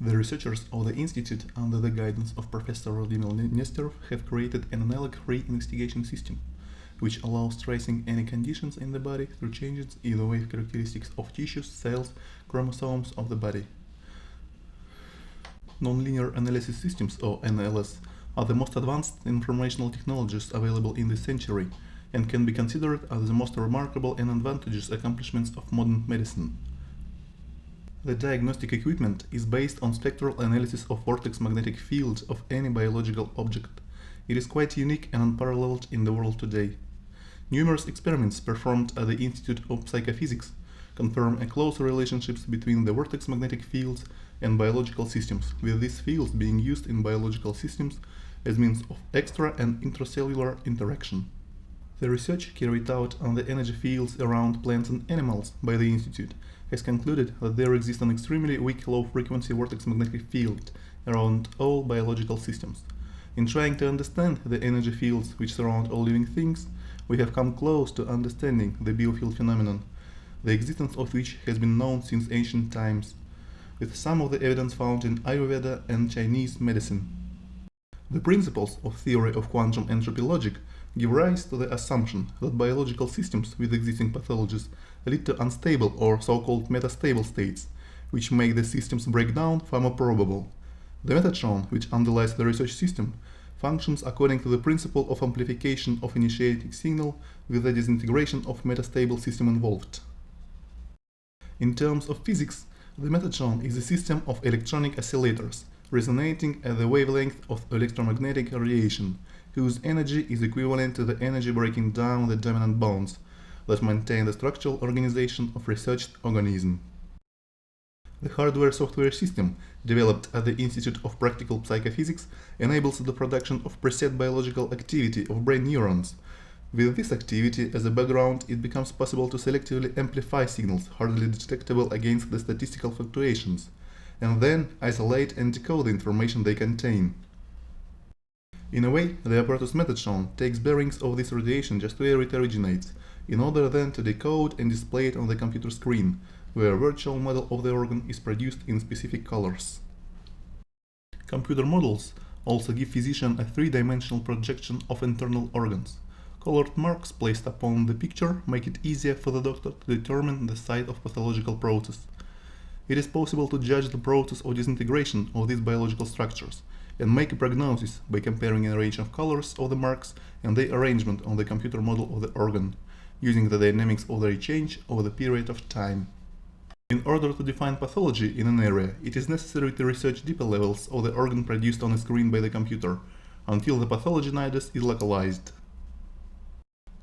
The researchers of the institute, under the guidance of Professor Vladimir Nesterov, have created an analog-free investigation system, which allows tracing any conditions in the body through changes in the wave characteristics of tissues, cells, chromosomes of the body. Nonlinear analysis systems, or NLS, are the most advanced informational technologies available in this century and can be considered as the most remarkable and advantageous accomplishments of modern medicine. The diagnostic equipment is based on spectral analysis of vortex magnetic fields of any biological object. It is quite unique and unparalleled in the world today. Numerous experiments performed at the Institute of Psychophysics confirm a close relationship between the vortex magnetic fields and biological systems, with these fields being used in biological systems as means of extra and intracellular interaction. The research carried out on the energy fields around plants and animals by the Institute has concluded that there exists an extremely weak low-frequency vortex magnetic field around all biological systems. In trying to understand the energy fields which surround all living things, we have come close to understanding the biofield phenomenon, the existence of which has been known since ancient times, with some of the evidence found in Ayurveda and Chinese medicine. The principles of theory of quantum entropy logic give rise to the assumption that biological systems with existing pathologies lead to unstable or so-called metastable states, which make the systems break down far more probable. The metatron, which underlies the research system, functions according to the principle of amplification of initiating signal with the disintegration of metastable system involved. In terms of physics, the metatron is a system of electronic oscillators resonating at the wavelength of electromagnetic radiation, whose energy is equivalent to the energy breaking down the dominant bonds that maintain the structural organization of researched organism. The hardware-software system, developed at the Institute of Practical Psychophysics, enables the production of preset biological activity of brain neurons. With this activity as a background, it becomes possible to selectively amplify signals hardly detectable against the statistical fluctuations, and then isolate and decode the information they contain. In a way, the apparatus metatron takes bearings of this radiation just where it originates, in order then to decode and display it on the computer screen, where a virtual model of the organ is produced in specific colors. Computer models also give physician a three-dimensional projection of internal organs. Colored marks placed upon the picture make it easier for the doctor to determine the site of pathological process. It is possible to judge the process of disintegration of these biological structures and make a prognosis by comparing a range of colors of the marks and their arrangement on the computer model of the organ, using the dynamics of their change over the period of time. In order to define pathology in an area, it is necessary to research deeper levels of the organ produced on a screen by the computer, until the pathology nidus is localized.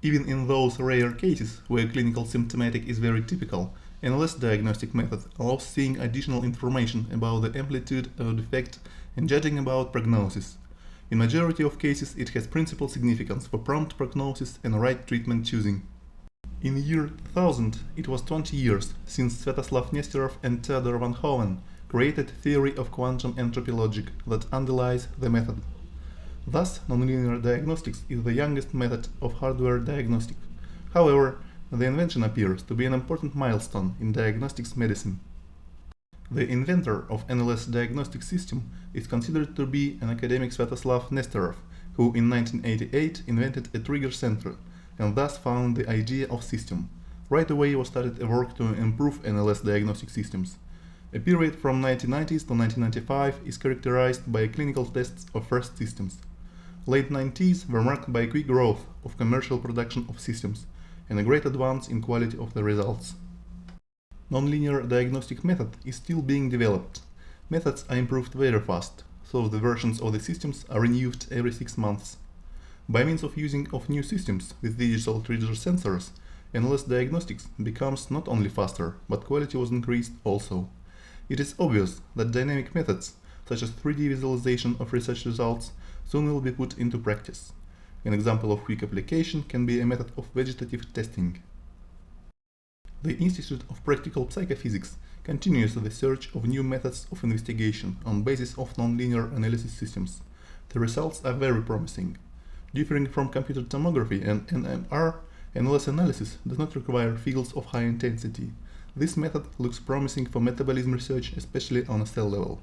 Even in those rare cases where clinical symptomatic is very typical, an less diagnostic method allows seeing additional information about the amplitude of defect and judging about prognosis. In majority of cases, it has principal significance for prompt prognosis and right treatment choosing. In the year 2000, it was 20 years since Sviatoslav Nesterov and Theodor van Hoven created theory of quantum entropy logic that underlies the method. Thus, nonlinear diagnostics is the youngest method of hardware diagnostic. However, the invention appears to be an important milestone in diagnostics medicine. The inventor of NLS diagnostic system is considered to be an academic Sviatoslav Nesterov, who in 1988 invented a trigger center and thus found the idea of system. Right away was started a work to improve NLS diagnostic systems. A period from 1990s to 1995 is characterized by clinical tests of first systems. Late 90s were marked by a quick growth of commercial production of systems and a great advance in quality of the results. Nonlinear diagnostic method is still being developed. Methods are improved very fast, so the versions of the systems are renewed every 6 months. By means of using of new systems with digital trigger sensors, NLS diagnostics becomes not only faster, but quality was increased also. It is obvious that dynamic methods, such as 3D visualization of research results, soon will be put into practice. An example of quick application can be a method of vegetative testing. The Institute of Practical Psychophysics continues the search of new methods of investigation on basis of nonlinear analysis systems. The results are very promising. Differing from computer tomography and NMR, NLS analysis does not require fields of high intensity. This method looks promising for metabolism research, especially on a cell level.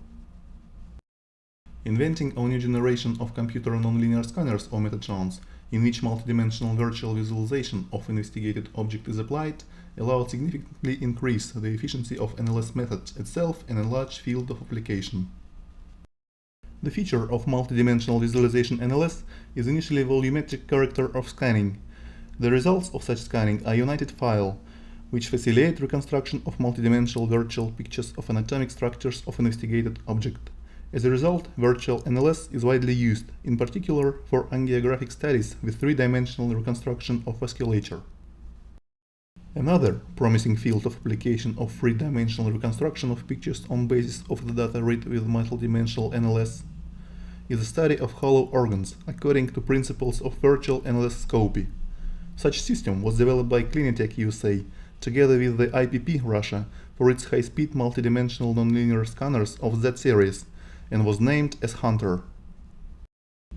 Inventing a new generation of computer nonlinear scanners or metatrons, in which multidimensional virtual visualization of investigated object is applied, allowed significantly increase the efficiency of NLS method itself in a large field of application. The feature of multidimensional visualization NLS is initially volumetric character of scanning. The results of such scanning are united file, which facilitate reconstruction of multidimensional virtual pictures of anatomic structures of investigated object. As a result, virtual NLS is widely used, in particular for angiographic studies with three-dimensional reconstruction of vasculature. Another promising field of application of three-dimensional reconstruction of pictures on basis of the data read with multidimensional NLS is the study of hollow organs according to principles of virtual NLS scopy. Such system was developed by Clinitech USA together with the IPP Russia for its high-speed multidimensional nonlinear scanners of Z series and was named as Hunter.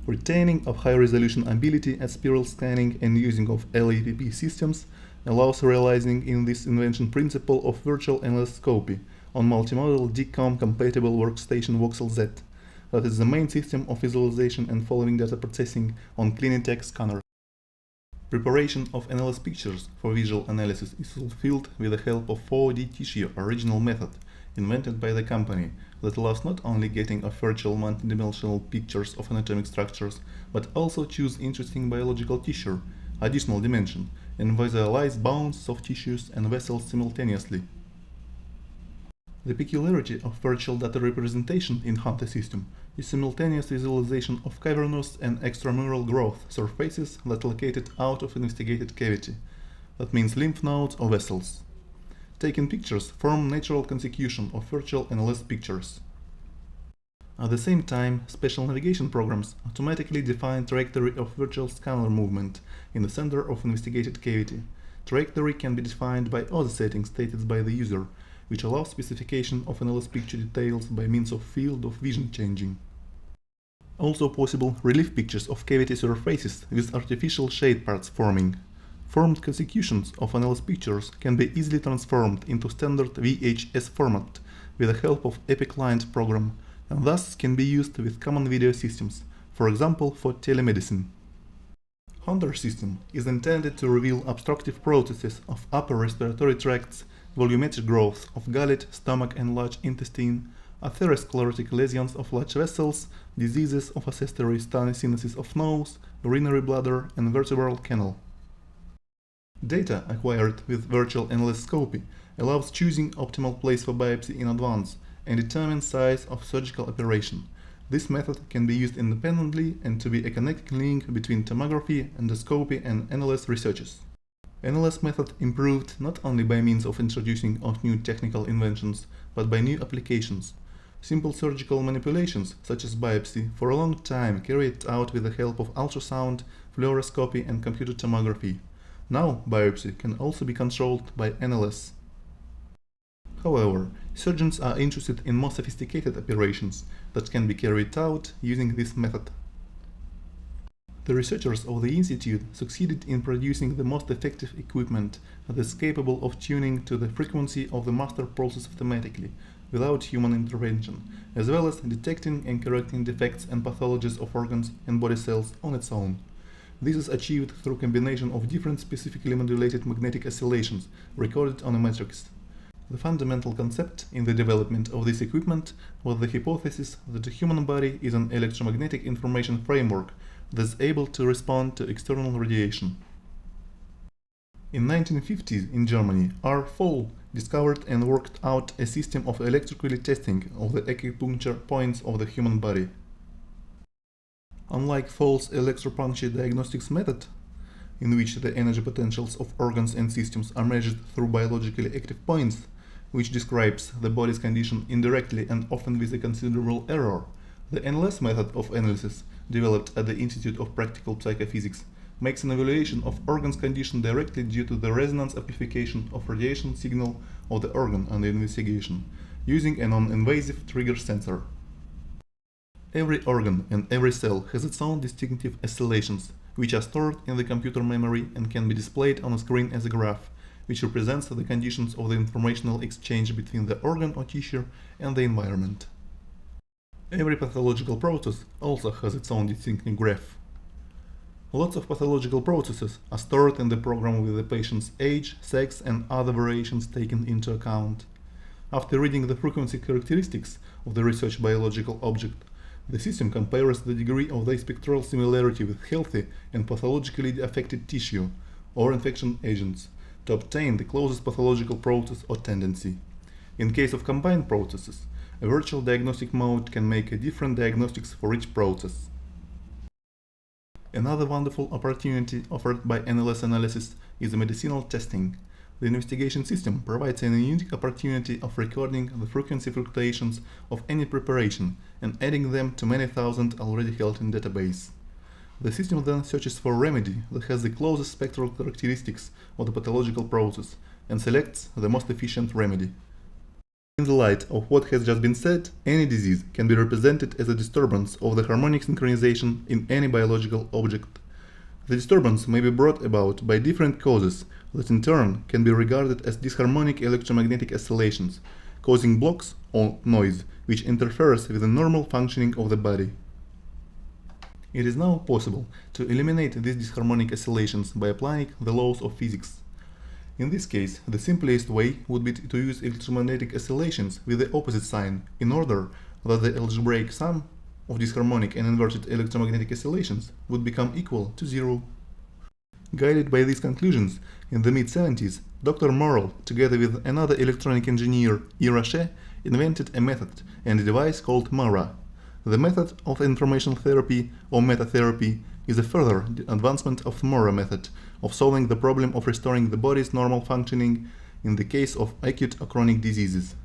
Retaining of high-resolution ability at spiral scanning and using of LAPP systems allows realizing in this invention principle of virtual NLS scopy on multimodal DCOM-compatible workstation Voxel Z, that is the main system of visualization and following data processing on Clinitech scanners. Preparation of NLS pictures for visual analysis is fulfilled with the help of 4D tissue original method invented by the company that allows not only getting of virtual multidimensional pictures of anatomic structures, but also choose interesting biological tissue, additional dimension, and visualize bones, soft tissues, and vessels simultaneously. The peculiarity of virtual data representation in Hunter system is simultaneous visualization of cavernous and extramural growth surfaces that are located out of investigated cavity, that means lymph nodes or vessels. Taken pictures form natural consecution of virtual NLS pictures. At the same time, special navigation programs automatically define trajectory of virtual scanner movement in the center of investigated cavity. Trajectory can be defined by other settings stated by the user, which allows specification of NLS picture details by means of field of vision changing. Also possible relief pictures of cavity surfaces with artificial shade parts forming. Formed consecutions of NLS pictures can be easily transformed into standard VHS format with the help of Epic Client program, and thus can be used with common video systems, for example for telemedicine. Hunter system is intended to reveal obstructive processes of upper respiratory tracts, volumetric growth of gullet, stomach and large intestine, atherosclerotic lesions of large vessels, diseases of accessory stenosis of nose, urinary bladder and vertebral canal. Data acquired with virtual NLS scopy allows choosing optimal place for biopsy in advance and determine size of surgical operation. This method can be used independently and to be a connecting link between tomography, endoscopy and NLS researches. NLS method improved not only by means of introducing of new technical inventions, but by new applications. Simple surgical manipulations, such as biopsy, for a long time carried out with the help of ultrasound, fluoroscopy and computer tomography. Now biopsy can also be controlled by NLS. However, surgeons are interested in more sophisticated operations that can be carried out using this method. The researchers of the institute succeeded in producing the most effective equipment that is capable of tuning to the frequency of the master process automatically, without human intervention, as well as detecting and correcting defects and pathologies of organs and body cells on its own. This is achieved through combination of different specifically modulated magnetic oscillations recorded on a matrix. The fundamental concept in the development of this equipment was the hypothesis that the human body is an electromagnetic information framework that is able to respond to external radiation. In 1950s in Germany, R. Foll discovered and worked out a system of electrically testing of the acupuncture points of the human body. Unlike Foll's electropuncture diagnostics method, in which the energy potentials of organs and systems are measured through biologically active points, which describes the body's condition indirectly and often with a considerable error, the NLS method of analysis, developed at the Institute of Practical Psychophysics, makes an evaluation of organ's condition directly due to the resonance amplification of radiation signal of the organ under investigation, using a non-invasive trigger sensor. Every organ and every cell has its own distinctive oscillations, which are stored in the computer memory and can be displayed on a screen as a graph, which represents the conditions of the informational exchange between the organ or tissue and the environment. Every pathological process also has its own distinctive graph. Lots of pathological processes are stored in the program with the patient's age, sex, and other variations taken into account. After reading the frequency characteristics of the research biological object, the system compares the degree of their spectral similarity with healthy and pathologically affected tissue or infection agents to obtain the closest pathological process or tendency. In case of combined processes, a virtual diagnostic mode can make a different diagnostics for each process. Another wonderful opportunity offered by NLS analysis is the medicinal testing. The investigation system provides a unique opportunity of recording the frequency fluctuations of any preparation and adding them to many thousand already held in database. The system then searches for a remedy that has the closest spectral characteristics of the pathological process and selects the most efficient remedy. In the light of what has just been said, any disease can be represented as a disturbance of the harmonic synchronization in any biological object. The disturbance may be brought about by different causes that in turn can be regarded as disharmonic electromagnetic oscillations, causing blocks or noise which interferes with the normal functioning of the body. It is now possible to eliminate these disharmonic oscillations by applying the laws of physics. In this case, the simplest way would be to use electromagnetic oscillations with the opposite sign in order that the algebraic sum of disharmonic and inverted electromagnetic oscillations would become equal to zero. Guided by these conclusions, in the mid-70s, Dr. Morrell, together with another electronic engineer, E. Roche, invented a method and a device called MARA. The method of information therapy or metatherapy is a further advancement of the MARA method of solving the problem of restoring the body's normal functioning in the case of acute or chronic diseases.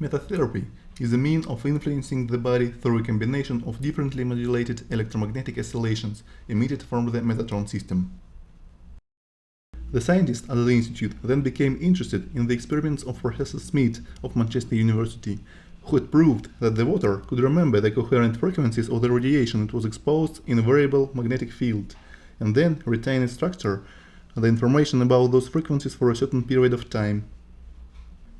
Metatherapy is a means of influencing the body through a combination of differently modulated electromagnetic oscillations emitted from the Metatron system. The scientists at the institute then became interested in the experiments of Professor Smith of Manchester University, who had proved that the water could remember the coherent frequencies of the radiation it was exposed in a variable magnetic field, and then retain its structure, the information about those frequencies for a certain period of time.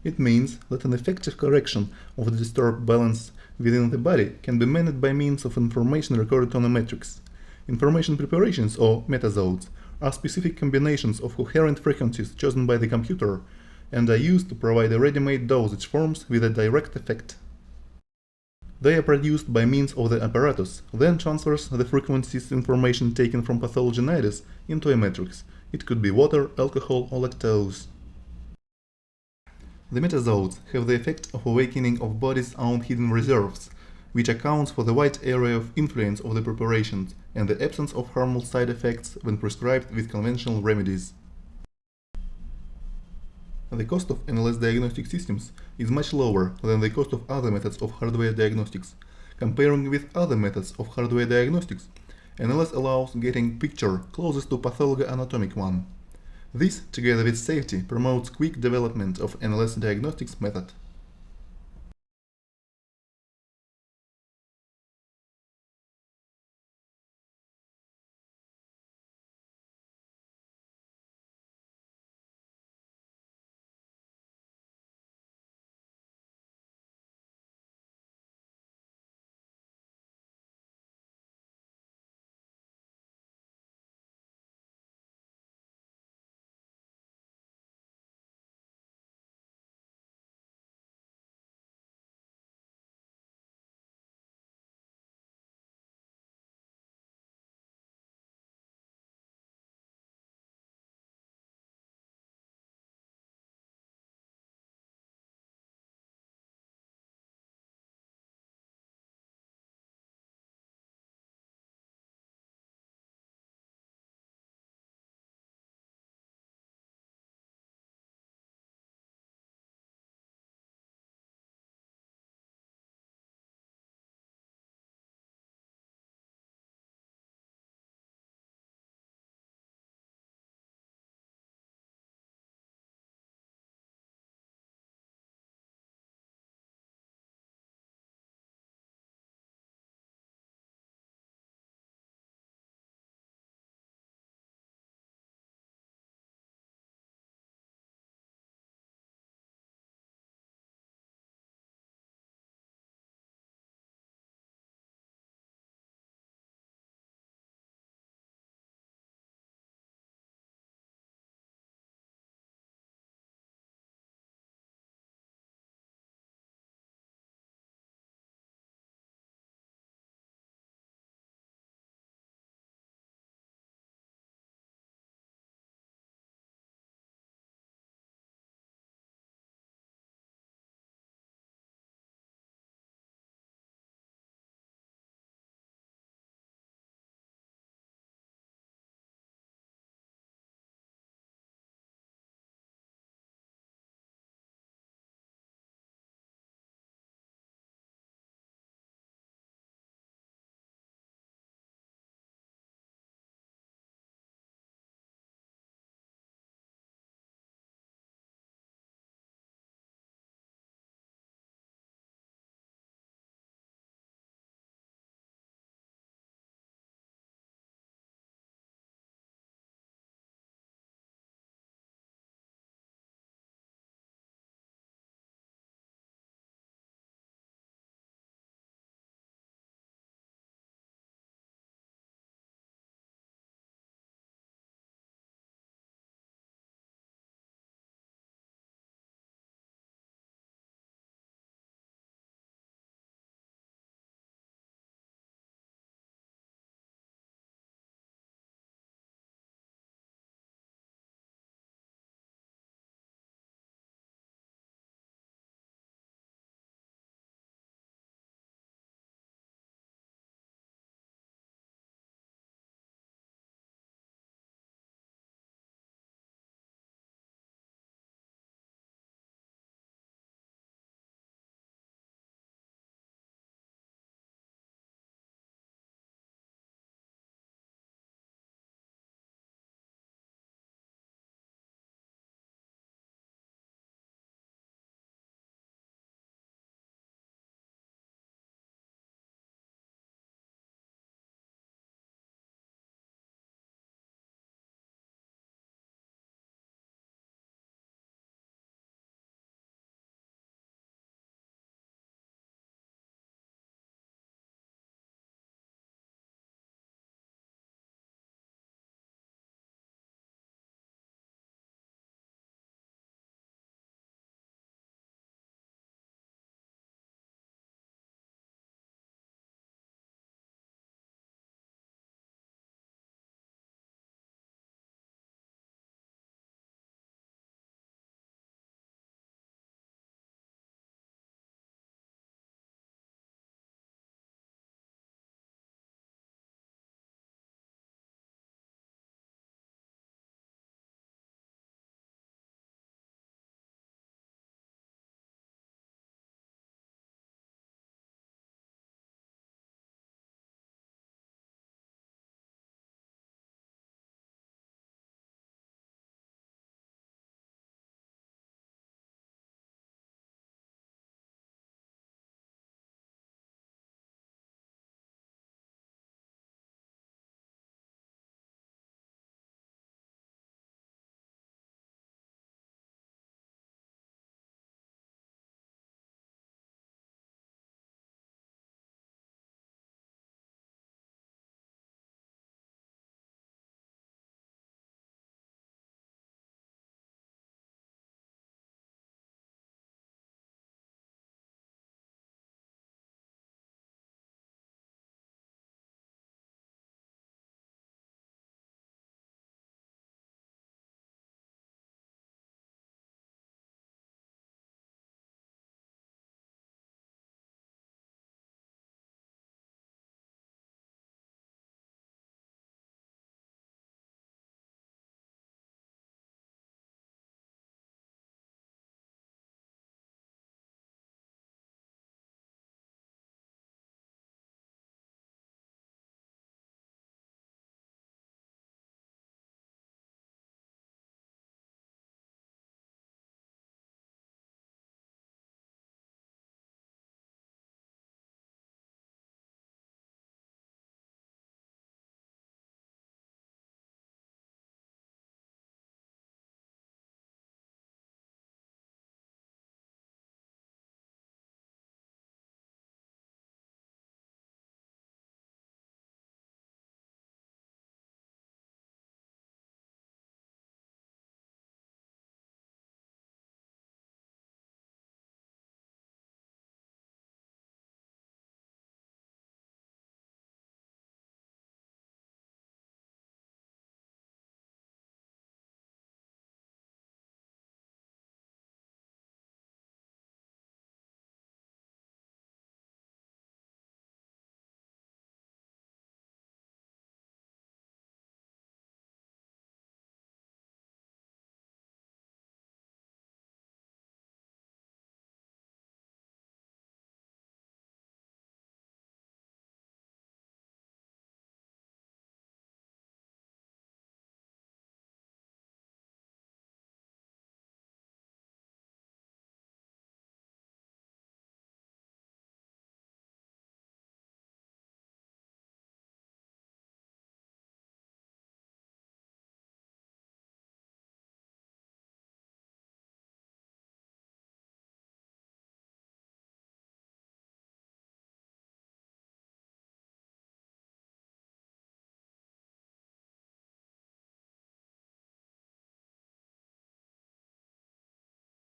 It means that an effective correction of the disturbed balance within the body can be managed by means of information recorded on a matrix. Information preparations, or metazodes, are specific combinations of coherent frequencies chosen by the computer and are used to provide a ready-made dosage forms with a direct effect. They are produced by means of the apparatus, then transfers the frequencies information taken from pathologinidis into a matrix. It could be water, alcohol, or lactose. The metazodes have the effect of awakening of body's own hidden reserves, which accounts for the wide area of influence of the preparations and the absence of harmful side effects when prescribed with conventional remedies. The cost of NLS diagnostic systems is much lower than the cost of other methods of hardware diagnostics. Comparing with other methods of hardware diagnostics, NLS allows getting picture closest to pathologist-anatomic one. This, together with safety, promotes quick development of NLS diagnostics method.